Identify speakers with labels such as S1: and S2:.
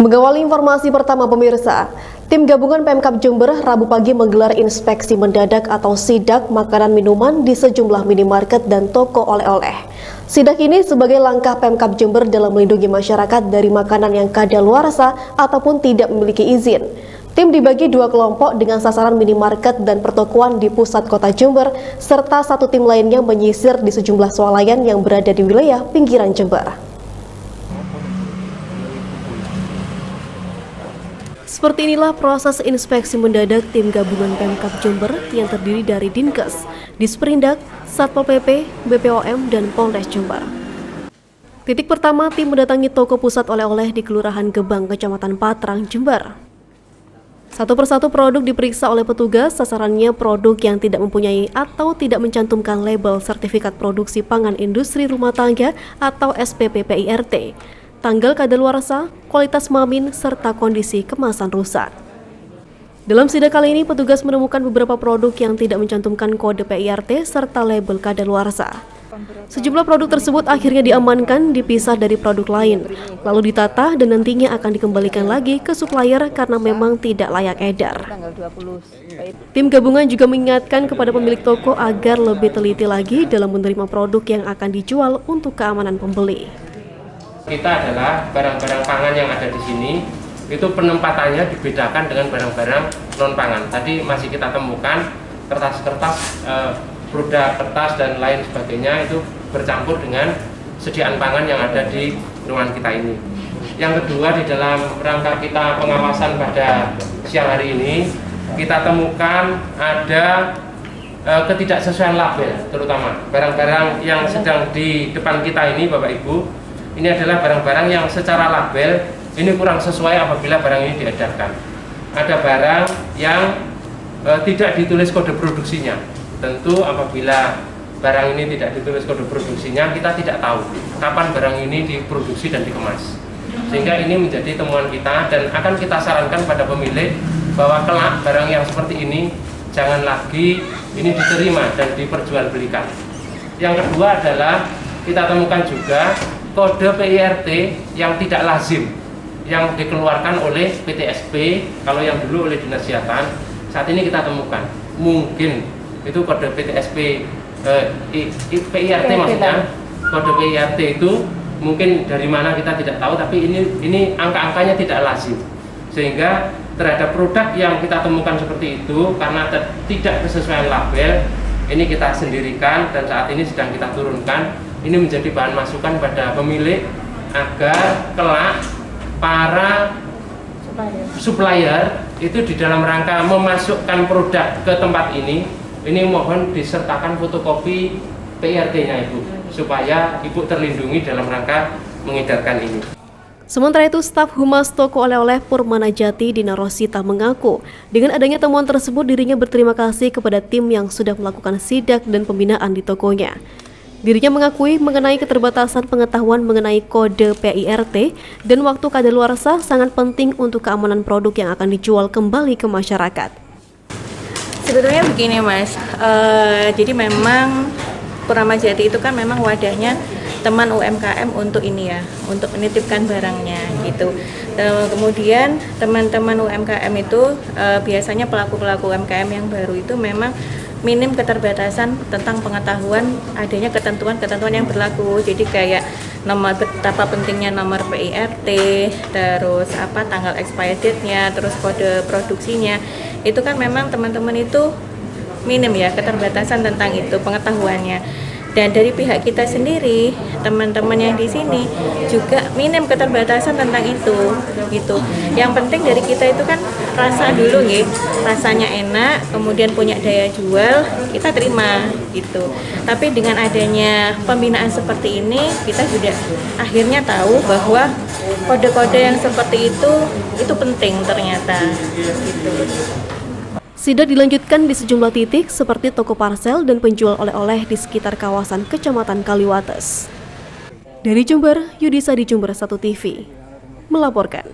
S1: Mengawali informasi pertama pemirsa, tim gabungan Pemkab Jember Rabu pagi menggelar inspeksi mendadak atau sidak makanan minuman di sejumlah minimarket dan toko oleh-oleh. Sidak ini sebagai langkah Pemkab Jember dalam melindungi masyarakat dari makanan yang kadaluarsa ataupun tidak memiliki izin. Tim dibagi dua kelompok dengan sasaran minimarket dan pertokoan di pusat kota Jember, serta satu tim lainnya menyisir di sejumlah swalayan yang berada di wilayah pinggiran Jember. Seperti inilah proses inspeksi mendadak tim gabungan Pemkab Jember yang terdiri dari Dinkes, Disperindak, Satpol PP, BPOM, dan Polres Jember. Titik pertama, tim mendatangi toko pusat oleh-oleh di Kelurahan Gebang, Kecamatan Patrang, Jember. Satu persatu produk diperiksa oleh petugas, sasarannya produk yang tidak mempunyai atau tidak mencantumkan label sertifikat produksi pangan industri rumah tangga atau SPP PIRT, tanggal kadaluarsa, kualitas mamin, serta kondisi kemasan rusak. Dalam sidak kali ini, petugas menemukan beberapa produk yang tidak mencantumkan kode PIRT serta label kadaluarsa. Sejumlah produk tersebut akhirnya diamankan, dipisah dari produk lain, lalu ditata dan nantinya akan dikembalikan lagi ke supplier karena memang tidak layak edar. Tim gabungan juga mengingatkan kepada pemilik toko agar lebih teliti lagi dalam menerima produk yang akan dijual untuk keamanan pembeli.
S2: Kita adalah barang-barang pangan yang ada di sini, itu penempatannya dibedakan dengan barang-barang non-pangan. Tadi masih kita temukan kertas-kertas, produk kertas dan lain sebagainya itu bercampur dengan sediaan pangan yang ada di ruangan kita ini. Yang kedua, di dalam rangka kita pengawasan pada siang hari ini, kita temukan ada ketidaksesuaian label, terutama barang-barang yang sedang di depan kita ini, Bapak Ibu. Ini adalah barang-barang yang secara label ini kurang sesuai apabila barang ini diedarkan. Ada barang yang tidak ditulis kode produksinya. Tentu apabila barang ini tidak ditulis kode produksinya, kita tidak tahu kapan barang ini diproduksi dan dikemas. Sehingga ini menjadi temuan kita dan akan kita sarankan pada pemilik bahwa kelak barang yang seperti ini jangan lagi ini diterima dan diperjualbelikan. Yang kedua adalah kita temukan juga kode PIRT yang tidak lazim yang dikeluarkan oleh PTSP, kalau yang dulu oleh Dinas Kesehatan, saat ini kita temukan mungkin itu kode PTSP PIRT maksudnya, kode PIRT itu mungkin dari mana kita tidak tahu, tapi ini angka-angkanya tidak lazim, sehingga terhadap produk yang kita temukan seperti itu karena tidak kesesuaian label, ini kita sendirikan dan saat ini sedang kita turunkan. Ini menjadi bahan masukan pada pemilik agar kelak para supplier itu di dalam rangka memasukkan produk ke tempat ini mohon disertakan fotokopi PIRT-nya Ibu, supaya Ibu terlindungi dalam rangka mengedarkan ini.
S1: Sementara itu, staf Humas Toko Oleh-oleh Purmanajati Dina Rosita mengaku dengan adanya temuan tersebut dirinya berterima kasih kepada tim yang sudah melakukan sidak dan pembinaan di tokonya. Dirinya mengakui mengenai keterbatasan pengetahuan mengenai kode PIRT dan waktu kadaluarsa sangat penting untuk keamanan produk yang akan dijual kembali ke masyarakat.
S3: Sebetulnya begini Mas, jadi memang Purmanajati itu kan memang wadahnya teman UMKM untuk ini ya, untuk menitipkan barangnya gitu. Kemudian teman-teman UMKM itu biasanya pelaku-pelaku UMKM yang baru itu memang minim keterbatasan tentang pengetahuan adanya ketentuan-ketentuan yang berlaku. Jadi kayak betapa pentingnya nomor PIRT, terus tanggal expired date-nya, terus kode produksinya. Itu kan memang teman-teman itu minim ya keterbatasan tentang itu pengetahuannya. Dan dari pihak kita sendiri, teman-teman yang di sini juga minim keterbatasan tentang itu, gitu. Yang penting dari kita itu kan rasa dulu, gitu. Rasanya enak, kemudian punya daya jual, kita terima, gitu. Tapi dengan adanya pembinaan seperti ini, kita juga akhirnya tahu bahwa kode-kode yang seperti itu penting ternyata, gitu.
S1: Sidak dilanjutkan di sejumlah titik seperti toko parsel dan penjual oleh-oleh di sekitar kawasan Kecamatan Kaliwates. Dari Jember, Yudisa di Jember 1 TV melaporkan.